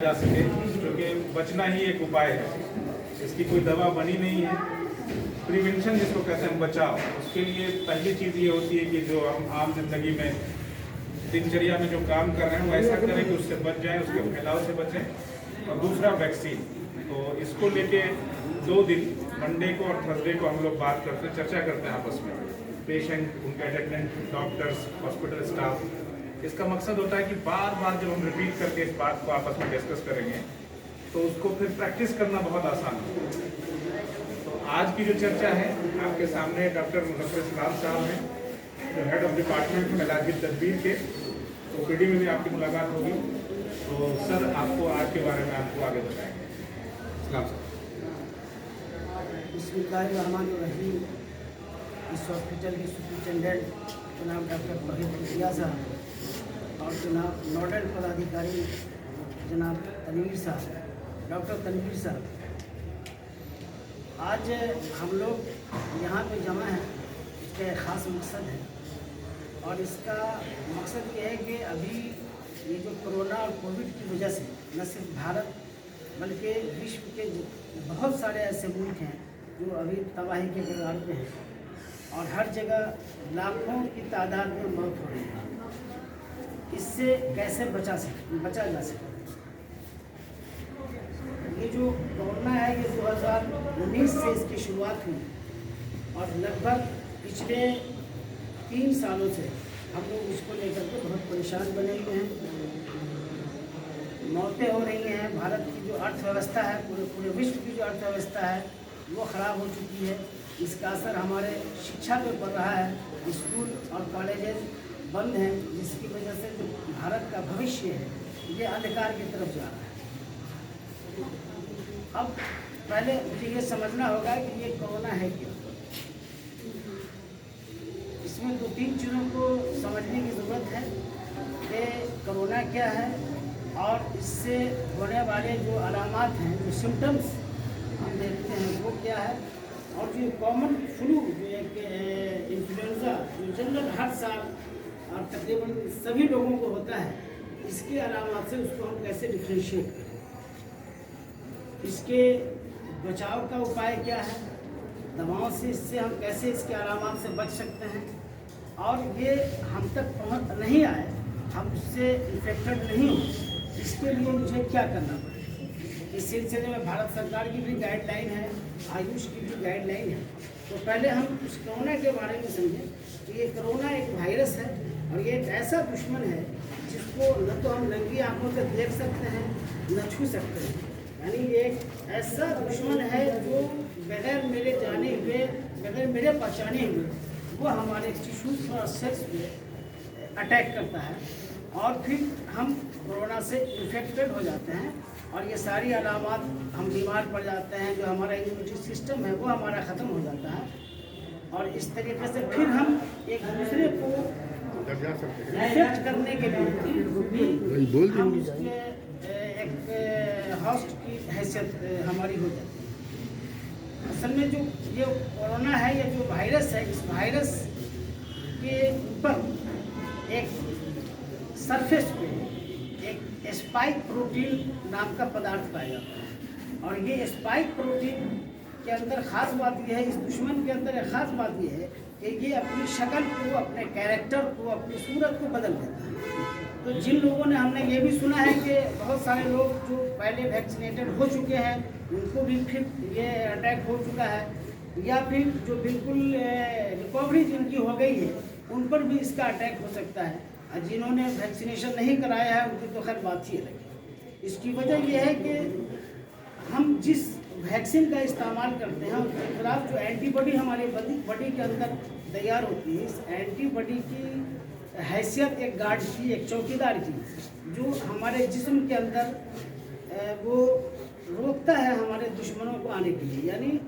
जा सके, क्योंकि बचना ही एक उपाय है। इसकी कोई दवा बनी नहीं है। प्रिवेंशन जिसको कहते हैं बचाव, उसके लिए पहली चीज़ ये होती है कि जो हम आम जिंदगी में दिनचर्या में जो काम कर रहे हैं वो ऐसा करें कि उससे बच जाएं, उसके फैलाव से बचें। और दूसरा वैक्सीन, तो इसको लेके 2 दिन मंडे को और थर्सडे को हम लोग बात करते हैं, चर्चा करते हैं आपस में, पेशेंट, उनके अटेंडेंट, डॉक्टर्स, हॉस्पिटल स्टाफ। इसका मकसद होता है कि बार बार जब हम रिपीट करके इस बात को आपस में डिस्कस करेंगे तो उसको फिर प्रैक्टिस करना बहुत आसान होगा। तो आज की जो चर्चा है आपके सामने डॉक्टर मुजफ्फर इस्लाम साहब हैं, जो हेड ऑफ डिपार्टमेंट हैं इलाजी तदबीर के। तो पीडी में भी आपकी मुलाकात होगी। तो सर आपको आज के बारे में आपको आगे बताएंगे। इस्लाम साहब। बिस्मिल्लाहिर्रहमानिर्रहीम। इस हॉस्पिटल के सुपरिटेंडेंट जनाब डॉक्टर तौहीद इंतियाज़ साहब और जनाब नोडल पदाधिकारी जनाब तनवीर साहब, डॉक्टर तनवीर साहब, आज हम लोग यहाँ पे जमा हैं, इसका एक ख़ास मकसद है। और इसका मकसद ये है कि अभी ये जो कोरोना और कोविड की वजह से न सिर्फ भारत बल्कि विश्व के बहुत सारे ऐसे मुल्क हैं जो अभी तबाही के कगार पे हैं और हर जगह लाखों की तादाद में मौत हो रही है। इससे कैसे बचा जा सके? ये जो कोरोना है ये 2019 से इसकी शुरुआत हुई और लगभग पिछले 3 सालों से हम लोग इसको लेकर के बहुत परेशान बने हुए हैं। मौतें हो रही हैं। भारत की जो अर्थव्यवस्था है, पूरे विश्व की जो अर्थव्यवस्था है वो ख़राब हो चुकी है। इसका असर हमारे शिक्षा पे पड़ रहा है। स्कूल और कॉलेजेस बंद हैं, जिसकी वजह से जो भारत का भविष्य है ये अंधकार की तरफ जा रहा है। अब पहले मुझे ये समझना होगा कि ये कोरोना है क्या। इसमें 2-3 चीज़ों को समझने की ज़रूरत है कि कोरोना क्या है और इससे होने वाले जो अलामात हैं, जो सिम्टम्स हम देखते हैं वो क्या है, और जो कॉमन फ्लू जो एक इन्फ्लुएंजा जो जनरल हर साल और तकरीबन सभी लोगों को होता है, इसके अलामात से उसको हम कैसे डिफ्रेंशिएट करें, इसके बचाव का उपाय क्या है, दवाओं से इससे हम कैसे इसके अलामात से बच सकते हैं और ये हम तक पहुंच नहीं आए, हम उससे इन्फेक्टेड नहीं हो, इसके लिए मुझे क्या करना पड़ेगा। इस सिलसिले में भारत सरकार की भी गाइडलाइन है, आयुष की भी गाइडलाइन है। तो पहले हम उस कोरोना के बारे में समझें कि ये कोरोना एक वायरस है और ये एक ऐसा दुश्मन है जिसको न तो हम नंगी आंखों से देख सकते हैं न छू सकते हैं। यानी ये एक ऐसा दुश्मन है जो बगैर मेरे जाने हुए, बगैर मेरे पहचाने हुए वो हमारे टिश्यूज और सेल्स पे अटैक करता है और फिर हम कोरोना से इन्फेक्टेड हो जाते हैं और ये सारी अलामात, हम बीमार पड़ जाते हैं, जो हमारा इम्यूनिटी सिस्टम है वो हमारा ख़त्म हो जाता है और इस तरीके से फिर हम एक दूसरे को इन्फेक्ट करने के लिए हम उसके एक होस्ट की हैसियत हमारी हो जाती है। असल में जो ये कोरोना है, ये जो वायरस है, इस वायरस के ऊपर एक सरफेस पे एक स्पाइक प्रोटीन नाम का पदार्थ पाया जाता है और ये स्पाइक प्रोटीन के अंदर ख़ास बात यह है, इस दुश्मन के अंदर एक ख़ास बात यह है कि ये अपनी शक्ल को, अपने कैरेक्टर को, अपनी सूरत को बदल देता है। तो जिन लोगों ने, हमने ये भी सुना है कि बहुत सारे लोग जो पहले वैक्सीनेटेड हो चुके हैं उनको भी फिर ये अटैक हो चुका है, या फिर जो बिल्कुल रिकवरी जिनकी हो गई है उन पर भी इसका अटैक हो सकता है। और जिन्होंने वैक्सीनेशन नहीं कराया है उनकी तो खैर बात ही अलग है। इसकी वजह यह है कि हम जिस वैक्सीन का इस्तेमाल करते हैं उसके खिलाफ जो एंटीबॉडी हमारे बॉडी के अंदर तैयार होती है, इस एंटीबॉडी की हैसियत एक गार्ड की, एक चौकीदार की, जो हमारे जिस्म के अंदर वो रोकता है हमारे दुश्मनों को आने के लिए। यानी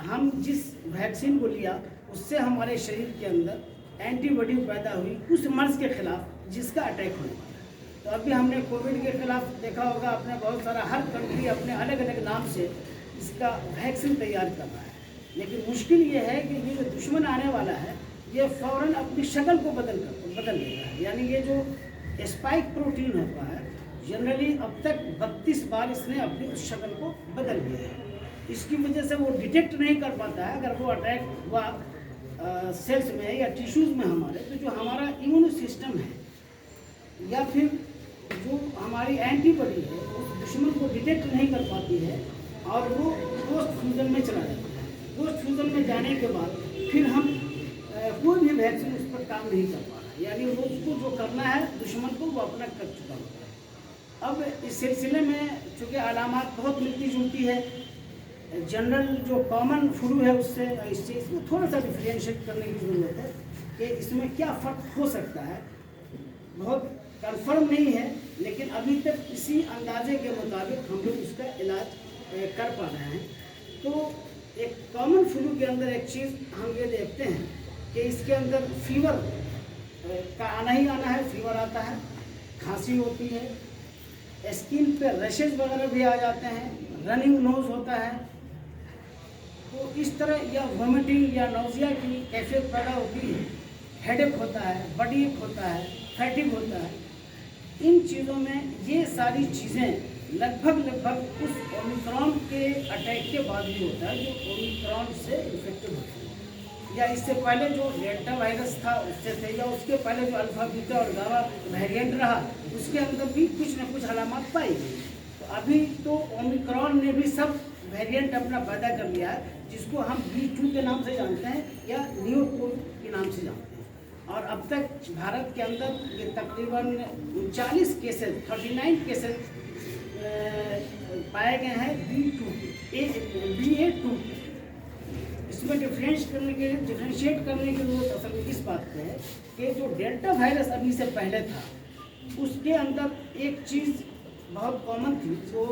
हम जिस वैक्सीन को लिया उससे हमारे शरीर के अंदर एंटीबॉडी पैदा हुई उस मर्ज के खिलाफ जिसका अटैक होने वाला है। तो अभी हमने कोविड के खिलाफ देखा होगा, अपने बहुत सारा हर कंट्री अपने अलग अलग नाम से इसका वैक्सीन तैयार कर रहा है। लेकिन मुश्किल ये है कि ये जो दुश्मन आने वाला है ये फ़ौरन अपनी शक्ल को बदल देगा है। यानी ये जो स्पाइक प्रोटीन होता है जनरली अब तक 32 बार इसने अपनी उस शक्ल को बदल दिया है। इसकी वजह से वो डिटेक्ट नहीं कर पाता है अगर वो अटैक हुआ सेल्स में या टिश्यूज़ में हमारे, तो जो हमारा इम्यून सिस्टम है या फिर जो हमारी एंटीबॉडी है उस दुश्मन को डिटेक्ट नहीं कर पाती है और वो पोस्ट फ्यूजन में चला जाता है। पोस्ट फ्यूजन में जाने के बाद फिर हम कोई भी वैक्सीन उस पर काम नहीं कर पा रहा, यानी वो उसको जो करना है दुश्मन को वो अपना कर चुका होता है। अब इस सिलसिले में चूँकि अलामात बहुत मिलती जुलती है, जनरल जो कॉमन फ्लू है उससे इस चीज़ को थोड़ा सा डिफ्रेंशिएट करने की ज़रूरत है कि इसमें क्या फ़र्क हो सकता है। बहुत कंफर्म नहीं है, लेकिन अभी तक इसी अंदाजे के मुताबिक हम लोग इसका इलाज कर पा रहे हैं। तो एक कॉमन फ्लू के अंदर एक चीज़ हम ये देखते हैं कि इसके अंदर फीवर का आना ही आना है, फीवर आता है, खांसी होती है, स्किन पे रैशेज वगैरह भी आ जाते हैं, रनिंग नोज होता है। तो इस तरह या वोमिटिंग या नौजिया की कैफियत पैदा होती है, हेडेक होता है, बॉडी एक होता है, फैटिग होता है। इन चीज़ों में ये सारी चीज़ें लगभग उस ओमिक्रॉन के अटैक के बाद ही होता है जो ओमिक्रॉन से इन्फेक्टेड होता है, या इससे पहले जो डेल्टा वायरस था उससे थे, या उसके पहले जो अल्फा बीटा और गामा वेरिएंट रहा उसके अंदर भी कुछ न कुछ अलामत पाई गई। तो अभी तो ओमिक्रॉन ने भी सब वेरिएंट अपना पैदा कर लिया है, जिसको हम B2 के नाम से जानते हैं या न्यू के नाम से जानते हैं। और अब तक भारत के अंदर ये तकरीबन 39 केसेस 39 केसेस पाए गए हैं BA2। इसमें डिफ्रेंशिएट करने की जरूरत असल में इस बात पे है कि जो डेल्टा वायरस अभी से पहले था उसके अंदर एक चीज़ बहुत कॉमन थी, जो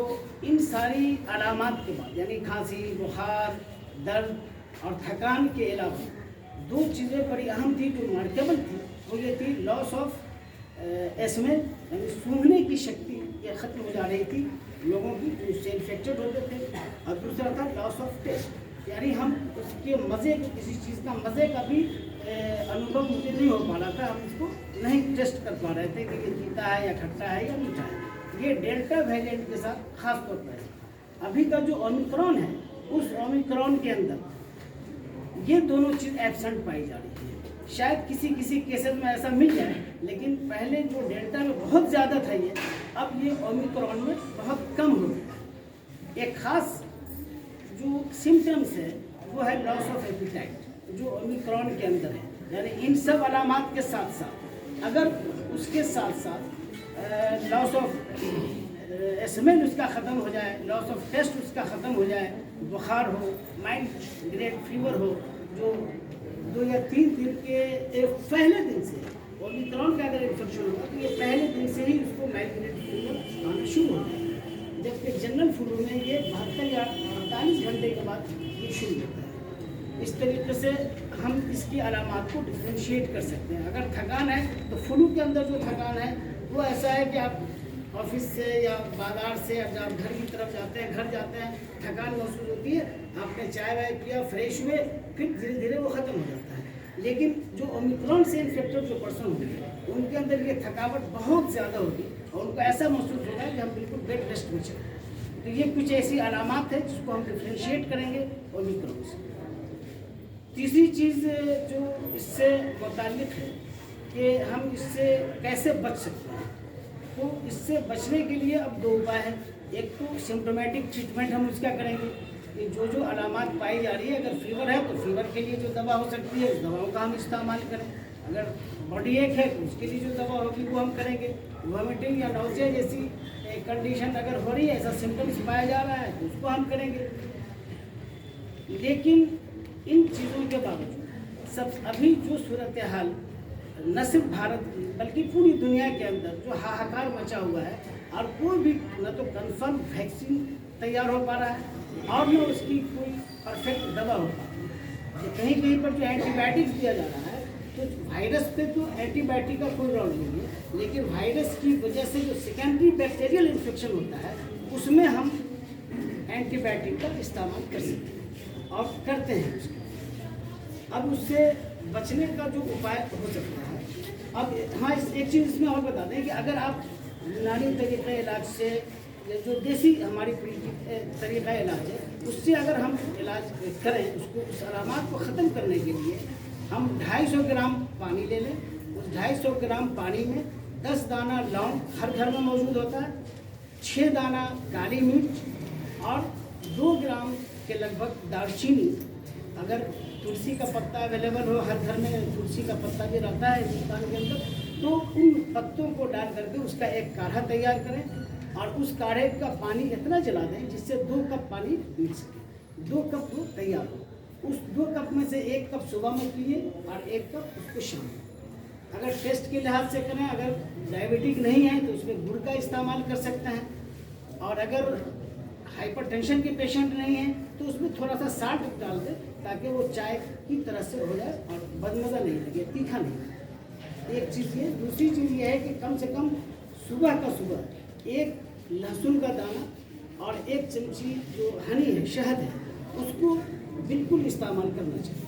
इन सारी अलामात के बाद यानी खांसी, बुखार, दर्द और थकान के अलावा दो चीज़ें बड़ी अहम थी जो मार्केबल थी। वो ये थी लॉस ऑफ स्मेल, यानी सूंघने की शक्ति ये ख़त्म हो जा रही थी लोगों की, उससे इन्फेक्टेड होते थे। और दूसरा था लॉस ऑफ टेस्ट, यानी हम उसके मज़े को, किसी चीज़ का मज़े का भी अनुभव मुझे नहीं हो पा रहा था, हम उसको नहीं टेस्ट कर पा रहे थे कि ये तीता है या खट्टा है या मीठा है। ये डेल्टा वेरिएंट के साथ खास तौर पर अभी का जो ओमिक्रॉन है उस ओमिक्रॉन के अंदर ये दोनों चीज़ एब्सेंट पाई जा रही है। शायद किसी केसेस में ऐसा मिल जाए, लेकिन पहले जो डेल्टा में बहुत ज़्यादा था ये, अब ये ओमिक्रॉन में बहुत कम हो गया। एक खास जो सिम्टम्स है वो है लॉस ऑफ एपिटाइट जो ओमिक्रॉन के अंदर है, यानी इन सब अलामात के साथ साथ अगर उसके साथ साथ लॉस ऑफ स्मेल उसका ख़त्म हो जाए, लॉस ऑफ टेस्ट उसका ख़त्म हो जाए, बुखार हो, माइग्रेन फीवर हो, जो 2 या 3 दिन के पहले दिन से ओमिक्रॉन का अगर इन्फेक्शन होगा तो ये पहले दिन से ही उसको माइग्रेन फीवर आना शुरू हो जाए, जबकि जनरल फ्लू में ये 72 या 48 घंटे के बाद ये शुरू होता है। इस तरीके से हम इसकी अलामात को डिफ्रेंशिएट कर सकते हैं। अगर थकान है तो फ्लू के अंदर जो थकान है वो ऐसा है कि आप ऑफिस से या बाजार से या जब घर की तरफ जाते हैं, घर जाते हैं, थकान महसूस होती है, आपने चाय वाय पिया, फ्रेश हुए, फिर धीरे धीरे वो ख़त्म हो जाता है। लेकिन जो ओमिक्रॉन से इन्फेक्टेड जो पर्सन होंगे उनके अंदर ये थकावट बहुत ज़्यादा होगी और उनको ऐसा महसूस होगा कि हम बिल्कुल बेड रेस्ट में चले। तो ये कुछ ऐसी अलामात है जिसको हम डिफ्रेंशिएट करेंगे ओमिक्रॉन से। तीसरी चीज़ जो इससे मुताल्लिक़ है कि हम इससे कैसे बच सकते हैं, तो इससे बचने के लिए अब 2 उपाय हैं। एक तो सिम्टोमेटिक ट्रीटमेंट हम उसका करेंगे कि जो अलामात पाई जा रही है, अगर फीवर है तो फीवर के लिए जो दवा हो सकती है उस दवाओं का हम इस्तेमाल करें, अगर बॉडी एक है तो उसके लिए जो दवा होगी वो हम करेंगे। वॉमिटिंग या नौजिया जैसी कंडीशन अगर हो रही है, ऐसा सिम्टम्स पाया जा रहा है तो उसको हम करेंगे। लेकिन इन चीज़ों के बावजूद सब अभी जो सूरत हाल न सिर्फ भारत बल्कि पूरी दुनिया के अंदर जो हाहाकार मचा हुआ है और कोई भी न तो कंफर्म वैक्सीन तैयार हो पा रहा है और न उसकी कोई परफेक्ट दवा हो पा रही है। कहीं कहीं पर जो एंटीबायोटिक्स दिया जा रहा है तो वायरस पे तो एंटीबायोटिक का कोई रोल नहीं है, लेकिन वायरस की वजह से जो सेकेंडरी बैक्टीरियल इन्फेक्शन होता है उसमें हम एंटीबायोटिक का इस्तेमाल कर सकते हैं और करते हैं उसको। अब उससे बचने का जो उपाय हो सकता है, अब हाँ एक चीज़ इसमें और बता दें कि अगर आप यूनानी तरीक़ा इलाज से या जो देसी हमारी तरीक़ा इलाज है उससे अगर हम इलाज करें, उसको उस अलामात को ख़त्म करने के लिए हम 250 ग्राम पानी ले लें। उस 250 ग्राम पानी में 10 दाना लौंग हर घर में मौजूद होता है, 6 दाना काली मिर्च और 2 ग्राम के लगभग दालचीनी। अगर तुलसी का पत्ता अवेलेबल हो, हर घर में तुलसी का पत्ता भी रहता है हिंदुस्तान के अंदर, तो उन पत्तों को डाल करके उसका एक काढ़ा तैयार करें और उस काढ़े का पानी इतना जला दें जिससे 2 कप पानी मिल सके। 2 कप वो तैयार हो। उस 2 कप में से 1 कप सुबह में पिए और 1 कप उसको शाम में। अगर टेस्ट के लिहाज से करें, अगर डायबिटिक नहीं है तो उसमें गुड़ का इस्तेमाल कर सकते हैं, और अगर हाइपरटेंशन के पेशेंट नहीं है तो उसमें थोड़ा सा साल्ट डाल दें ताकि वो चाय की तरह से हो जाए और बदमज़ा नहीं लगे, तीखा नहीं। एक चीज़ ये। दूसरी चीज़ ये है कि कम से कम सुबह का सुबह 1 लहसुन का दाना और 1 चमची जो हनी है, शहद है, उसको बिल्कुल इस्तेमाल करना चाहिए।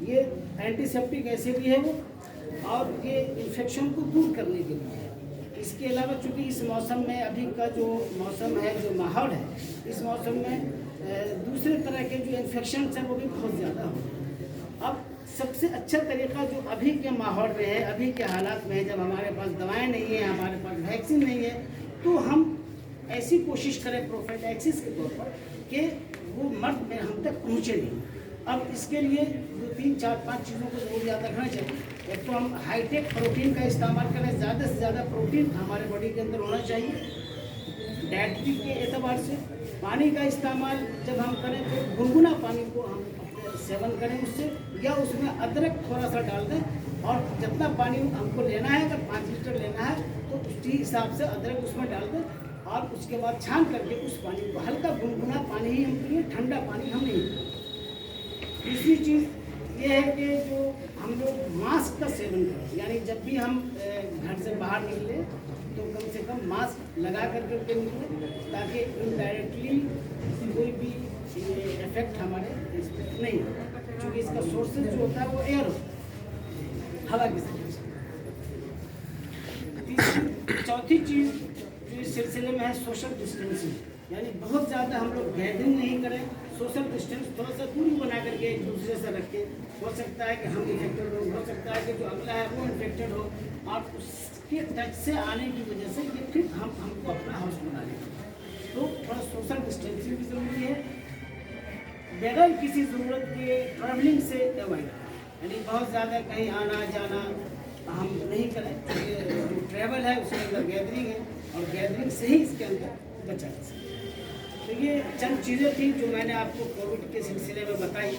ये एंटीसेप्टिक ऐसे भी है वो, और ये इन्फेक्शन को दूर करने के लिए है। इसके अलावा चूँकि इस मौसम में, अभी का जो मौसम है, जो माहौल है, इस मौसम में दूसरे तरह के जो इन्फेक्शन हैं वो भी बहुत ज़्यादा हो रहे हैं। अब सबसे अच्छा तरीक़ा जो अभी के माहौल में है, अभी के हालात में है, जब हमारे पास दवाएं नहीं है, हमारे पास वैक्सीन नहीं है, तो हम ऐसी कोशिश करें प्रोफिलैक्सिस के तौर पर कि वो मर्द में हम तक पहुँचे नहीं। अब इसके लिए 2, 3, 4, 5 चीज़ों को जरूर याद रखना चाहिए। एक तो हम हाईटेक प्रोटीन का इस्तेमाल करें, ज़्यादा से ज़्यादा प्रोटीन हमारे बॉडी के अंदर होना चाहिए। डायट्री के एतबार से पानी का इस्तेमाल जब हम करें तो गुनगुना पानी को हम सेवन करें उससे, या उसमें अदरक थोड़ा सा डाल दें, और जितना पानी हमको लेना है, अगर 5 लीटर लेना है तो उसी हिसाब से अदरक उसमें डाल दें, और उसके बाद छान करके उस पानी को, हल्का गुनगुना पानी ही हम पिए, ठंडा पानी हम नहीं पिए। दूसरी चीज़ ये है कि जो हम लोग मास्क का सेवन करें, यानी जब भी हम घर से बाहर निकले तो कम से कम मास्क लगा करके निकले, ताकि इनडायरेक्टली कोई भी इफेक्ट हमारे इस पर नहीं हो, क्योंकि इसका सोर्सेज जो होता है वो एयर होता है, हवा के जरिए से। चौथी चीज़ जो इस सिलसिले में है सोशल डिस्टेंसिंग, यानी बहुत ज़्यादा हम लोग गैदरिंग नहीं करें, सोशल डिस्टेंस थोड़ा सा दूरी बना करके एक दूसरे से रखें। हो सकता है कि हम इन्फेक्टेड हो सकता है कि जो अगला है वो इन्फेक्टेड हो, और उसके टच से आने की वजह से ये फिर हमको अपना हाउस बना लेंगे। तो थोड़ा सोशल डिस्टेंसिंग भी ज़रूरी है। बगैर किसी ज़रूरत के ट्रैवलिंग से अवॉइड, यानी बहुत ज़्यादा कहीं आना जाना हम नहीं करें, क्योंकि जो ट्रैवल है उसके अंदर गैदरिंग है, और गैदरिंग से ही इसके अंदर बचा जा सकता है। तो ये चंद चीज़ें थी जो मैंने आपको कोविड के सिलसिले में बताई।